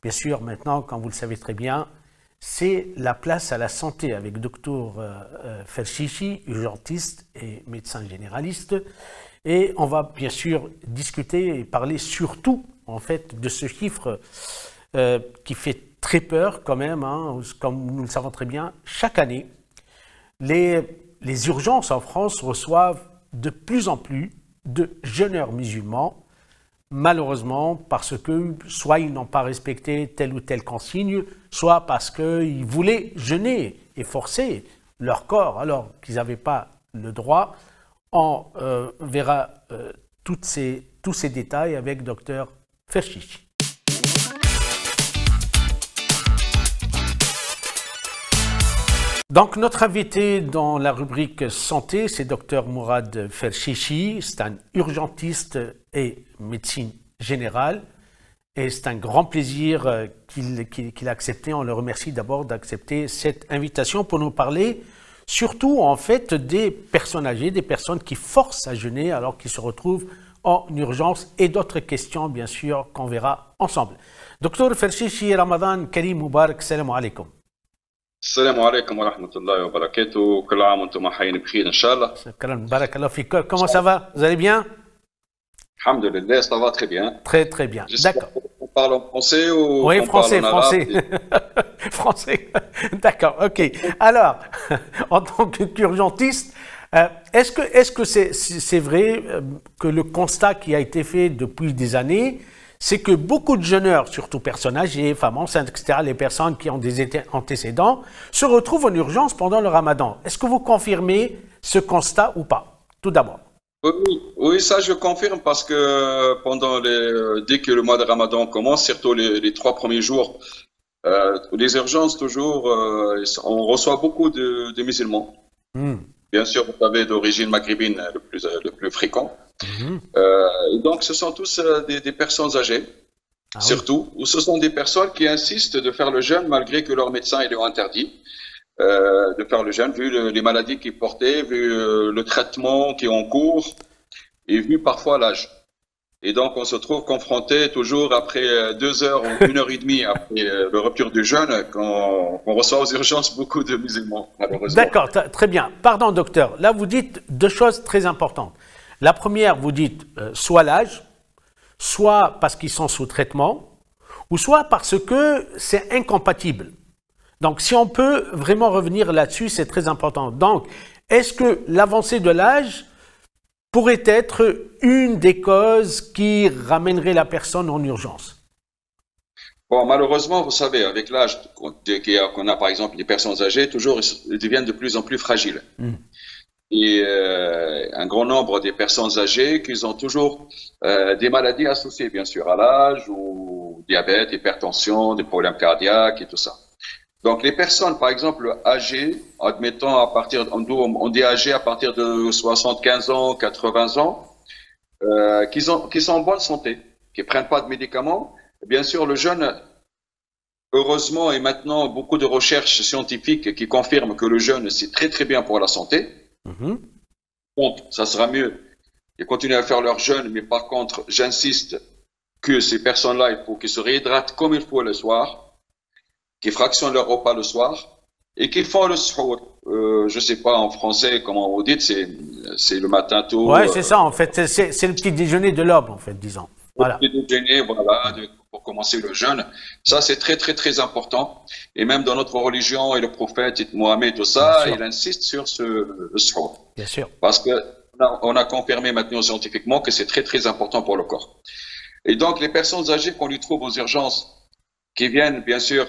bien sûr, maintenant, comme vous le savez très bien, c'est la place à la santé avec Dr Ferchichi, urgentiste et médecin généraliste. Et on va bien sûr discuter et parler surtout en fait de ce chiffre qui fait très peur quand même, hein, comme nous le savons très bien. Chaque année, les urgences en France reçoivent de plus en plus de jeûneurs musulmans, malheureusement parce que soit ils n'ont pas respecté telle ou telle consigne, soit parce qu'ils voulaient jeûner et forcer leur corps alors qu'ils n'avaient pas le droit. On verra tous ces détails avec Dr Ferchichi. Donc, notre invité dans la rubrique santé, c'est Dr Mourad Ferchichi. C'est un urgentiste et médecine générale. Et c'est un grand plaisir qu'il a accepté. On le remercie d'abord d'accepter cette invitation pour nous parler surtout en fait des personnes âgées, des personnes qui forcent à jeûner alors qu'ils se retrouvent en urgence et d'autres questions bien sûr qu'on verra ensemble. Dr Ferchichi, Ramadan Karim Mubarak, salam alaikum. السلام عليكم ورحمة الله وبركاته كل عام وانتم حيين بخير إن شاء الله. Comment ça va? Vous allez bien? Alhamdulillah, ça va très bien. Très très bien. D'accord. On parle en français ou oui, on français, parle en français. arabe? Français. D'accord, ok. Alors, en tant qu'urgentiste, est-ce que c'est vrai que le constat qui a été fait depuis des années, c'est que beaucoup de jeûneurs, surtout personnes âgées, femmes enceintes, etc., les personnes qui ont des antécédents, se retrouvent en urgence pendant le ramadan. Est-ce que vous confirmez ce constat ou pas? Tout d'abord. Oui, ça je confirme parce que dès que le mois de ramadan commence, surtout les 3 premiers jours, les urgences toujours, on reçoit beaucoup de musulmans. Bien sûr, vous savez, d'origine maghrébine le plus fréquent. Et donc, ce sont tous des personnes âgées, surtout, ou ce sont des personnes qui insistent de faire le jeûne malgré que leur médecin ils ont interdit de faire le jeûne, vu les maladies qu'ils portaient, vu le traitement qui est en cours et vu parfois l'âge. Et donc, on se trouve confronté toujours après 2 heures ou 1 heure et demie après le rupture du jeûne, qu'on reçoit aux urgences beaucoup de musulmans, malheureusement. D'accord, très bien. Pardon, docteur. Là, vous dites 2 choses très importantes. La première, vous dites soit l'âge, soit parce qu'ils sont sous traitement, ou soit parce que c'est incompatible. Donc, si on peut vraiment revenir là-dessus, c'est très important. Donc, est-ce que l'avancée de l'âge pourrait être une des causes qui ramènerait la personne en urgence? Bon, malheureusement, vous savez, avec l'âge qu'on a, par exemple, des personnes âgées, toujours, ils deviennent de plus en plus fragiles. Et un grand nombre des personnes âgées qui ont toujours des maladies associées, bien sûr, à l'âge, ou diabète, hypertension, des problèmes cardiaques et tout ça. Donc, les personnes, par exemple, âgées, admettons on dit âgées à partir de 75 ans, 80 ans, qui sont en bonne santé, qui ne prennent pas de médicaments, bien sûr, le jeûne, heureusement, et maintenant, beaucoup de recherches scientifiques qui confirment que le jeûne, c'est très, très bien pour la santé. Donc, ça sera mieux de continuer à faire leur jeûne, mais par contre, j'insiste que ces personnes-là, il faut qu'ils se réhydratent comme il faut le soir, qui fractionnent leur repas le soir et qui font le suhour. Je ne sais pas en français comment vous dites, c'est le matin tôt. Oui, c'est ça en fait, c'est le petit déjeuner de l'aube en fait, disons. Voilà. Le petit déjeuner, voilà, pour commencer le jeûne. Ça, c'est très, très, très important. Et même dans notre religion et le prophète Mohammed, tout ça, il insiste sur le suhour. Bien sûr. Parce qu'on a confirmé maintenant scientifiquement que c'est très, très important pour le corps. Et donc, les personnes âgées qu'on lui trouve aux urgences, qui viennent, bien sûr,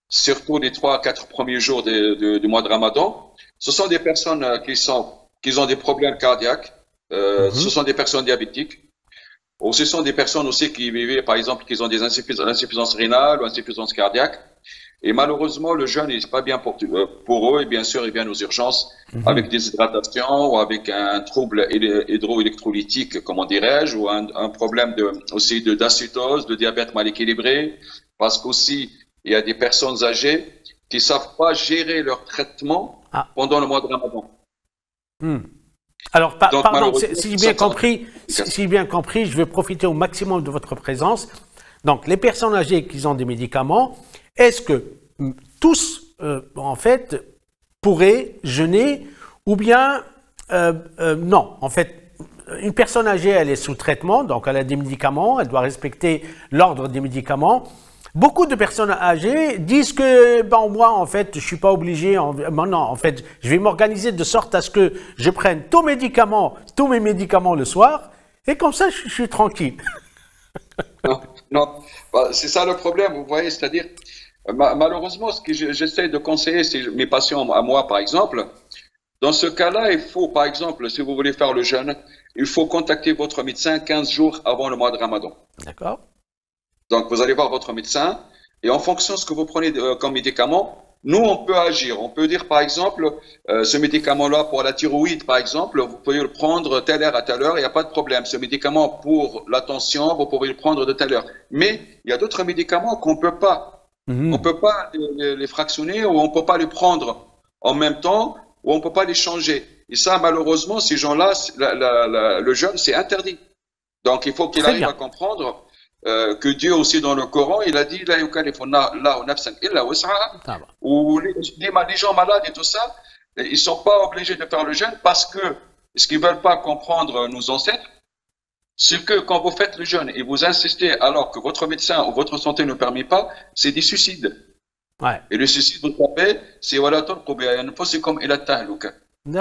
surtout les 3 à 4 premiers jours du mois de Ramadan, ce sont des personnes qui ont des problèmes cardiaques, ce sont des personnes diabétiques, ou ce sont des personnes aussi qui vivent, par exemple, qui ont des insuffisances rénales ou insuffisances cardiaques. Et malheureusement, le jeûne n'est pas bien pour eux, et bien sûr, ils viennent aux urgences avec des déshydratation ou avec un trouble hydroélectrolytique, comment dirais-je, ou un problème aussi d'acétose, de diabète mal équilibré, parce qu'aussi, il y a des personnes âgées qui ne savent pas gérer leur traitement pendant le mois de Ramadan. Alors, pardon, si j'ai bien compris, je vais profiter au maximum de votre présence. Donc, les personnes âgées qui ont des médicaments, est-ce que tous, en fait, pourraient jeûner ou bien non, en fait, une personne âgée, elle est sous traitement, donc elle a des médicaments, elle doit respecter l'ordre des médicaments. Beaucoup de personnes âgées disent que, bon, moi, en fait, je suis pas obligé, non, en fait, je vais m'organiser de sorte à ce que je prenne tous mes médicaments le soir, et comme ça, je suis tranquille. Non, non. Bah, c'est ça le problème, vous voyez, c'est-à-dire, malheureusement, ce que j'essaie de conseiller, c'est mes patients à moi, par exemple. Dans ce cas-là, il faut, par exemple, si vous voulez faire le jeûne, il faut contacter votre médecin 15 jours avant le mois de Ramadan. D'accord. Donc, vous allez voir votre médecin et en fonction de ce que vous prenez comme médicament, nous, on peut agir. On peut dire, par exemple, ce médicament-là pour la thyroïde, par exemple, vous pouvez le prendre telle heure à telle heure, il n'y a pas de problème. Ce médicament pour la tension, vous pouvez le prendre de telle heure. Mais il y a d'autres médicaments qu'on peut pas. On peut pas les fractionner ou on peut pas les prendre en même temps ou on peut pas les changer. Et ça, malheureusement, ces gens-là, le jeûne, c'est interdit. Donc, il faut qu'il arrive à comprendre que Dieu aussi dans le Coran, il a dit « La yukallifuna Allahu nafsan illa wus'aha » ou les gens malades et tout ça, ils sont pas obligés de faire le jeûne parce que ce qu'ils veulent pas comprendre nos ancêtres, c'est que quand vous faites le jeûne et vous insistez alors que votre médecin ou votre santé ne permet pas, c'est des suicides. Ouais. Et le suicide, vous savez, c'est wala tulqu bi anfusikum ila tahluka.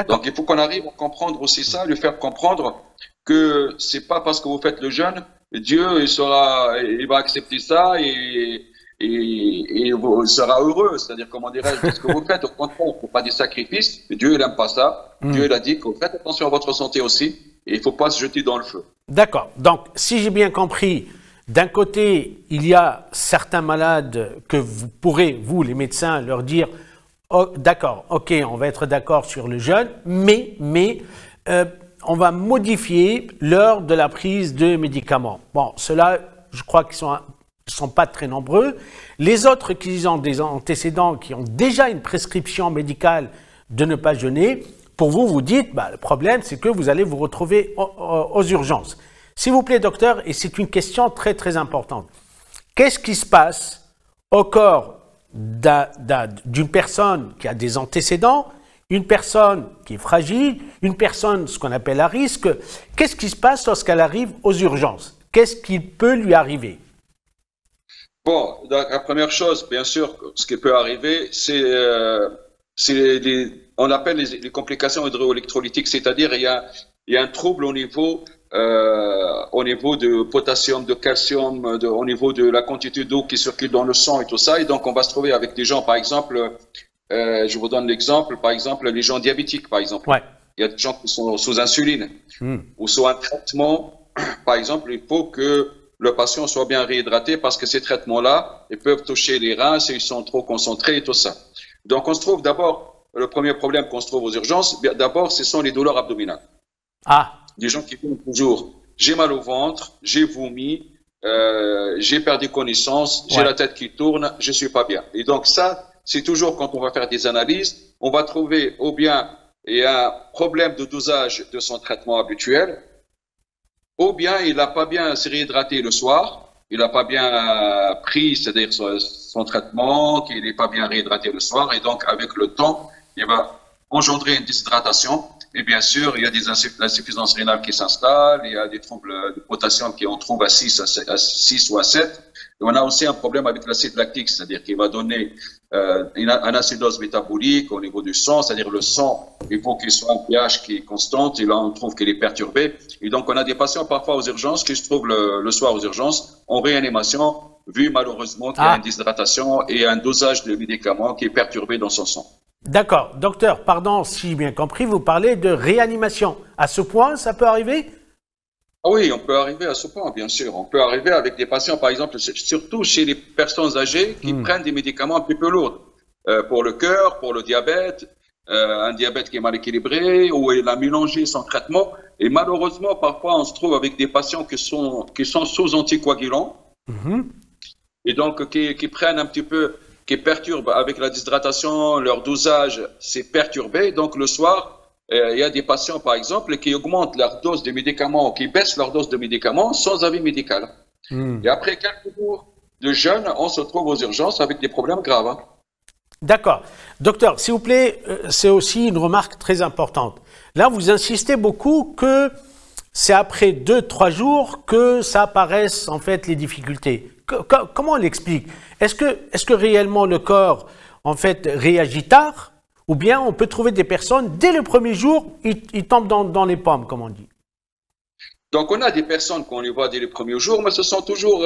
Donc il faut qu'on arrive à comprendre aussi ça, lui faire comprendre que c'est pas parce que vous faites le jeûne, Dieu il va accepter ça et vous sera heureux. C'est-à-dire, comment dirais-je, ce que vous faites, au contraire, il ne faut pas des sacrifices. Dieu, il n'aime pas ça. Dieu, il a dit que vous faites attention à votre santé aussi et il ne faut pas se jeter dans le feu. D'accord. Donc, si j'ai bien compris, d'un côté, il y a certains malades que vous pourrez, vous, les médecins, leur dire oh, d'accord, ok, on va être d'accord sur le jeûne, mais on va modifier l'heure de la prise de médicaments. Bon, ceux-là, je crois qu'ils ne sont pas très nombreux. Les autres qui ont des antécédents, qui ont déjà une prescription médicale de ne pas jeûner, pour vous, vous dites, le problème, c'est que vous allez vous retrouver aux urgences. S'il vous plaît, docteur, et c'est une question très, très importante. Qu'est-ce qui se passe au corps d'une personne qui a des antécédents, une personne qui est fragile, une personne, ce qu'on appelle à risque? Qu'est-ce qui se passe lorsqu'elle arrive aux urgences? Qu'est-ce qui peut lui arriver? Bon, donc, la première chose, bien sûr, ce qui peut arriver, c'est on appelle les complications hydroélectrolytiques, c'est-à-dire il y a un trouble au niveau de potassium, de calcium, au niveau de la quantité d'eau qui circule dans le sang et tout ça. Et donc, on va se trouver avec des gens, par exemple, je vous donne l'exemple, par exemple, les gens diabétiques, par exemple. Ouais. Il y a des gens qui sont sous insuline ou sous un traitement. Par exemple, il faut que le patient soit bien réhydraté parce que ces traitements-là, ils peuvent toucher les reins s'ils sont trop concentrés et tout ça. Donc, on se trouve d'abord, le premier problème qu'on se trouve aux urgences, d'abord, ce sont les douleurs abdominales. Ah. Des gens qui font toujours, j'ai mal au ventre, j'ai vomi, j'ai perdu connaissance, j'ai la tête qui tourne, je suis pas bien. Et donc ça, c'est toujours quand on va faire des analyses, on va trouver ou bien il y a un problème de dosage de son traitement habituel, ou bien il n'a pas bien se réhydraté le soir, il n'a pas bien pris, c'est-à-dire son traitement, qu'il n'est pas bien réhydraté le soir, et donc avec le temps, il va engendrer une déshydratation. Et bien sûr, il y a des insuffisances rénales qui s'installent, il y a des troubles de potassium qui on trouve à 6 ou à 7. Et on a aussi un problème avec l'acide lactique, c'est-à-dire qu'il va donner une acidose métabolique au niveau du sang, c'est-à-dire le sang, il faut qu'il soit un pH qui est constant, et là on trouve qu'il est perturbé. Et donc on a des patients parfois aux urgences qui se trouvent le soir aux urgences en réanimation, vu malheureusement qu'il y a une déshydratation et un dosage de médicaments qui est perturbé dans son sang. D'accord. Docteur, pardon, si j'ai bien compris, vous parlez de réanimation. À ce point, ça peut arriver? Oui, on peut arriver à ce point, bien sûr. On peut arriver avec des patients, par exemple, surtout chez les personnes âgées qui prennent des médicaments un petit peu lourds. Pour le cœur, pour le diabète, un diabète qui est mal équilibré, ou il a mélangé son traitement. Et malheureusement, parfois, on se trouve avec des patients qui sont sous anticoagulants. Et donc, qui prennent un petit peu, qui perturbent avec la déshydratation, leur dosage s'est perturbé. Donc, le soir, il y a des patients, par exemple, qui augmentent leur dose de médicaments, qui baissent leur dose de médicaments sans avis médical. Et après quelques jours de jeûne, on se retrouve aux urgences avec des problèmes graves. Hein. D'accord. Docteur, s'il vous plaît, c'est aussi une remarque très importante. Là, vous insistez beaucoup que c'est après 2-3 jours que ça apparaissent en fait les difficultés. Comment on l'explique? Est-ce que réellement le corps en fait réagit tard, ou bien on peut trouver des personnes dès le premier jour, ils tombent dans les pommes, comme on dit? Donc on a des personnes qu'on les voit dès les premiers jours, mais ce sont toujours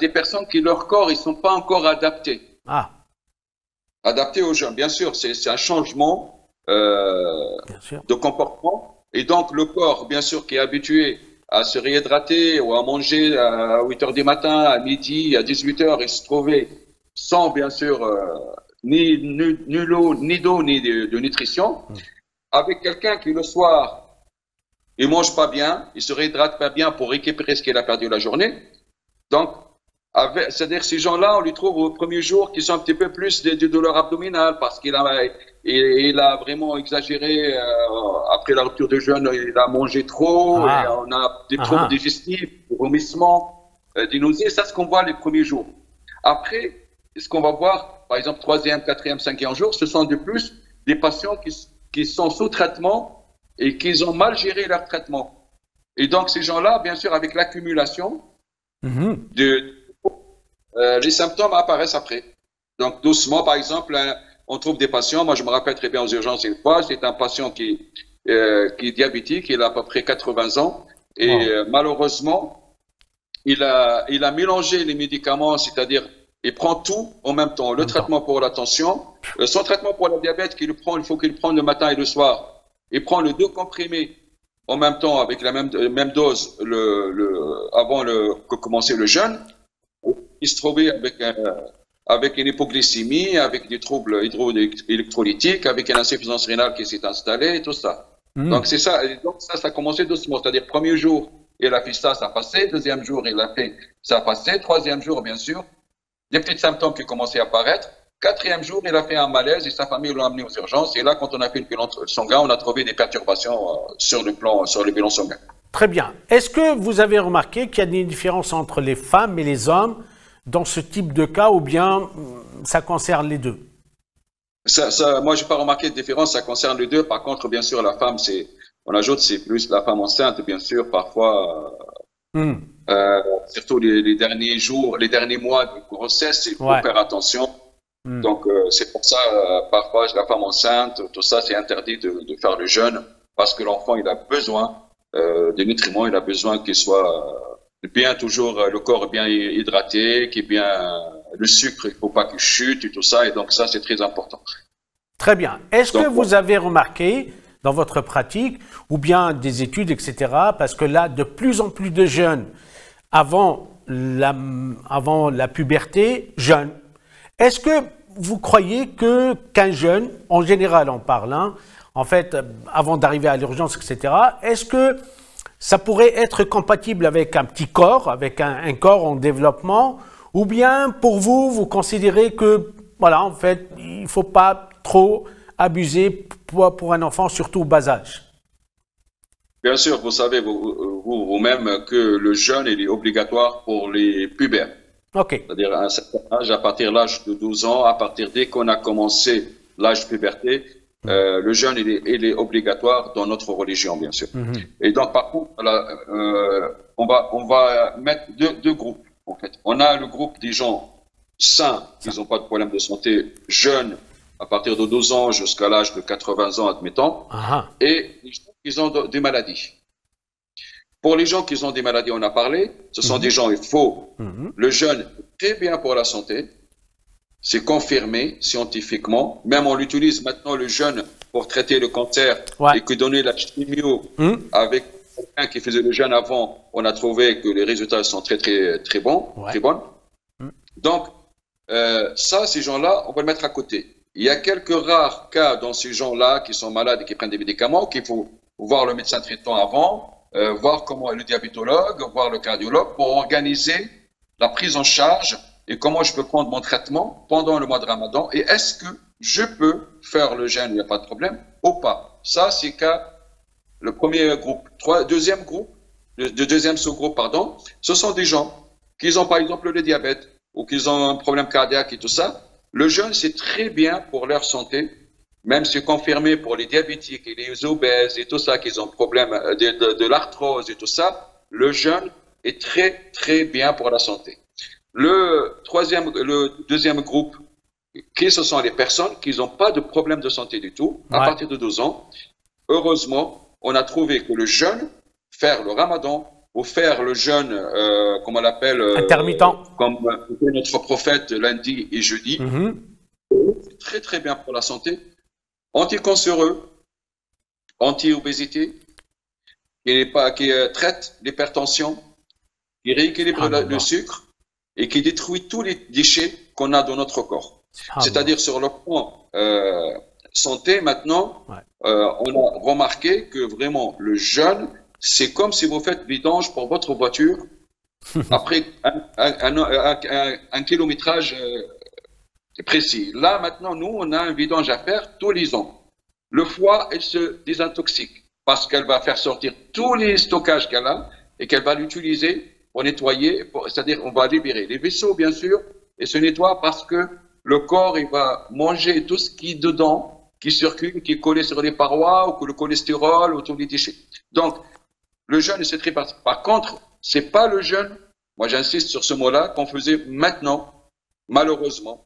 des personnes qui leur corps ils sont pas encore adaptés. Ah. Adaptés aux jeunes, bien sûr, c'est un changement Bien sûr. de comportement. Et donc, le corps, bien sûr, qui est habitué à se réhydrater ou à manger à 8 heures du matin, à midi, à 18 heures, et se trouver sans, bien sûr, ni d'eau, ni de nutrition, avec quelqu'un qui, le soir, il mange pas bien, il se réhydrate pas bien pour récupérer ce qu'il a perdu la journée. Donc, c'est-à-dire ces gens-là, on lui trouve au premier jour qui sont un petit peu plus de douleurs abdominales parce qu'il a vraiment exagéré après la rupture de jeûne, il a mangé trop, et on a des troubles digestifs, des vomissements, des nausées. Ça, c'est ce qu'on voit les premiers jours. Après, ce qu'on va voir, par exemple, 3e, 4e, 5e jour, ce sont de plus des patients qui sont sous traitement et qui ont mal géré leur traitement. Et donc, ces gens-là, bien sûr, avec l'accumulation les symptômes apparaissent après. Donc, doucement, par exemple, on trouve des patients, moi je me rappelle très bien aux urgences une fois, c'est un patient qui est diabétique, il a à peu près 80 ans, et malheureusement, il a mélangé les médicaments, c'est-à-dire, il prend tout en même temps, le traitement pour la tension, son traitement pour le diabète qu'il prend, il faut qu'il prenne le matin et le soir, il prend les 2 comprimés en même temps, avec la même dose, avant que commencer le jeûne. Il se trouvait avec une hypoglycémie, avec des troubles électrolytiques, avec une insuffisance rénale qui s'est installée et tout ça. Donc c'est ça. Et donc ça a commencé doucement. C'est-à-dire, premier jour, il a fait ça, ça a passé. Deuxième jour, il a fait ça, a passé. Troisième jour, bien sûr, des petits symptômes qui commençaient à apparaître. 4e jour, il a fait un malaise et sa famille l'a amené aux urgences. Et là, quand on a fait le bilan sanguin, on a trouvé des perturbations sur le bilan sanguin. Très bien. Est-ce que vous avez remarqué qu'il y a des différences entre les femmes et les hommes dans ce type de cas, ou bien ça concerne les deux? Moi, je n'ai pas remarqué de différence, ça concerne les deux. Par contre, bien sûr, la femme, on ajoute, c'est plus la femme enceinte, bien sûr, parfois, surtout les derniers jours, les derniers mois de grossesse, il faut faire attention. Donc, c'est pour ça, parfois, la femme enceinte, tout ça, c'est interdit de faire le jeûne, parce que l'enfant, il a besoin des nutriments, il a besoin qu'il soit bien, toujours le corps bien hydraté, le sucre, il ne faut pas qu'il chute et tout ça, et donc ça, c'est très important. Très bien. Est-ce que vous avez remarqué dans votre pratique, ou bien des études, etc., parce que là, de plus en plus de jeunes, avant la puberté, jeûnent. Est-ce que vous croyez qu'un jeune, en général on parle, en fait, avant d'arriver à l'urgence, etc., est-ce que ça pourrait être compatible avec un petit corps, avec un corps en développement, ou bien pour vous, vous considérez que, voilà, en fait, il ne faut pas trop abuser pour un enfant, surtout au bas âge? Bien sûr, vous savez vous-même que le jeûne il est obligatoire pour les pubères. Okay. C'est-à-dire à un certain âge, à partir de l'âge de 12 ans, à partir dès qu'on a commencé l'âge de puberté, le jeûne il est obligatoire dans notre religion, bien sûr. Et donc, par contre, on va mettre deux groupes. En fait. On a le groupe des gens sains, qui n'ont pas de problème de santé, jeunes, à partir de 12 ans jusqu'à l'âge de 80 ans, admettons, et les gens qui ont des maladies. Pour les gens qui ont des maladies, on a parlé, ce sont des gens, il faut, le jeûne est très bien pour la santé, c'est confirmé scientifiquement, même on utilise maintenant le jeûne pour traiter le cancer et que donner la chimio avec quelqu'un qui faisait le jeûne avant, on a trouvé que les résultats sont très très bons, très bons. Donc, ça, ces gens-là, on va le mettre à côté. Il y a quelques rares cas dans ces gens-là qui sont malades et qui prennent des médicaments, qu'il faut voir le médecin traitant avant, voir comment le diabétologue, voir le cardiologue pour organiser la prise en charge et comment je peux prendre mon traitement pendant le mois de Ramadan et est-ce que je peux faire le jeûne, il n'y a pas de problème ou pas. Ça, c'est le premier groupe. Deuxième sous-groupe, pardon, ce sont des gens qu'ils ont par exemple le diabète ou qu'ils ont un problème cardiaque et tout ça, le jeûne, c'est très bien pour leur santé. Même c'est confirmé pour les diabétiques et les obèses et tout ça, qu'ils ont problème de l'arthrose et tout ça, le jeûne est très, très bien pour la santé. Le deuxième groupe, ce sont les personnes qui n'ont pas de problème de santé du tout, à partir de 12 ans. Heureusement, on a trouvé que le jeûne, faire le ramadan, ou faire le jeûne, comme on l'appelle, intermittent, comme notre prophète lundi et jeudi, c'est très, très bien pour la santé. Anticancéreux, anti-obésité, qui traite l'hypertension, qui rééquilibre le sucre et qui détruit tous les déchets qu'on a dans notre corps. C'est-à-dire sur le plan santé, maintenant, on a remarqué que vraiment le jeûne, c'est comme si vous faites vidange pour votre voiture après un kilométrage précis. Là, maintenant, nous, on a un vidange à faire tous les ans. Le foie, elle se désintoxique parce qu'elle va faire sortir tous les stockages qu'elle a et qu'elle va l'utiliser pour nettoyer, c'est-à-dire on va libérer les vaisseaux, bien sûr, et se nettoie parce que le corps, il va manger tout ce qui est dedans, qui circule, qui est collé sur les parois, ou que le cholestérol, ou tous les déchets. Donc, le jeûne, c'est très important. Par contre, c'est pas le jeûne, moi j'insiste sur ce mot-là, qu'on faisait maintenant, malheureusement,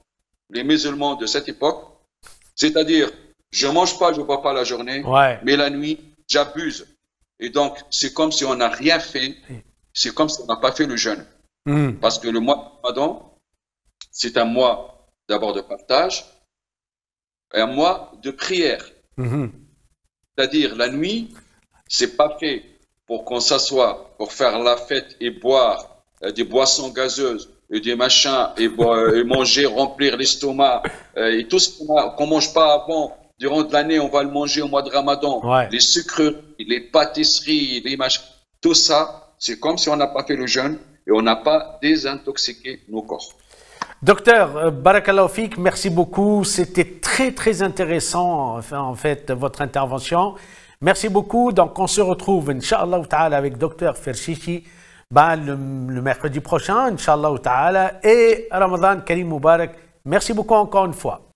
les musulmans de cette époque, c'est-à-dire, je mange pas, je bois pas la journée, mais la nuit, j'abuse. Et donc, c'est comme si on n'a rien fait, c'est comme si on n'a pas fait le jeûne. Parce que le mois de Ramadan, c'est un mois d'abord de partage, et un mois de prière. C'est-à-dire, la nuit, c'est pas fait pour qu'on s'assoie, pour faire la fête et boire des boissons gazeuses, et des machins, et manger, remplir l'estomac, et tout ce qu'on mange pas avant, durant l'année, on va le manger au mois de Ramadan. Les sucreries, les pâtisseries, les machins, tout ça, c'est comme si on n'a pas fait le jeûne et on n'a pas désintoxiqué nos corps. Docteur, Barakallahu Fik, merci beaucoup. C'était très, très intéressant, en fait, votre intervention. Merci beaucoup. Donc, on se retrouve, Inch'Allah Ta'ala, avec Docteur Fershishi le mercredi prochain, Inch'Allah Ta'ala, et Ramadan Karim Mubarak. Merci beaucoup encore une fois.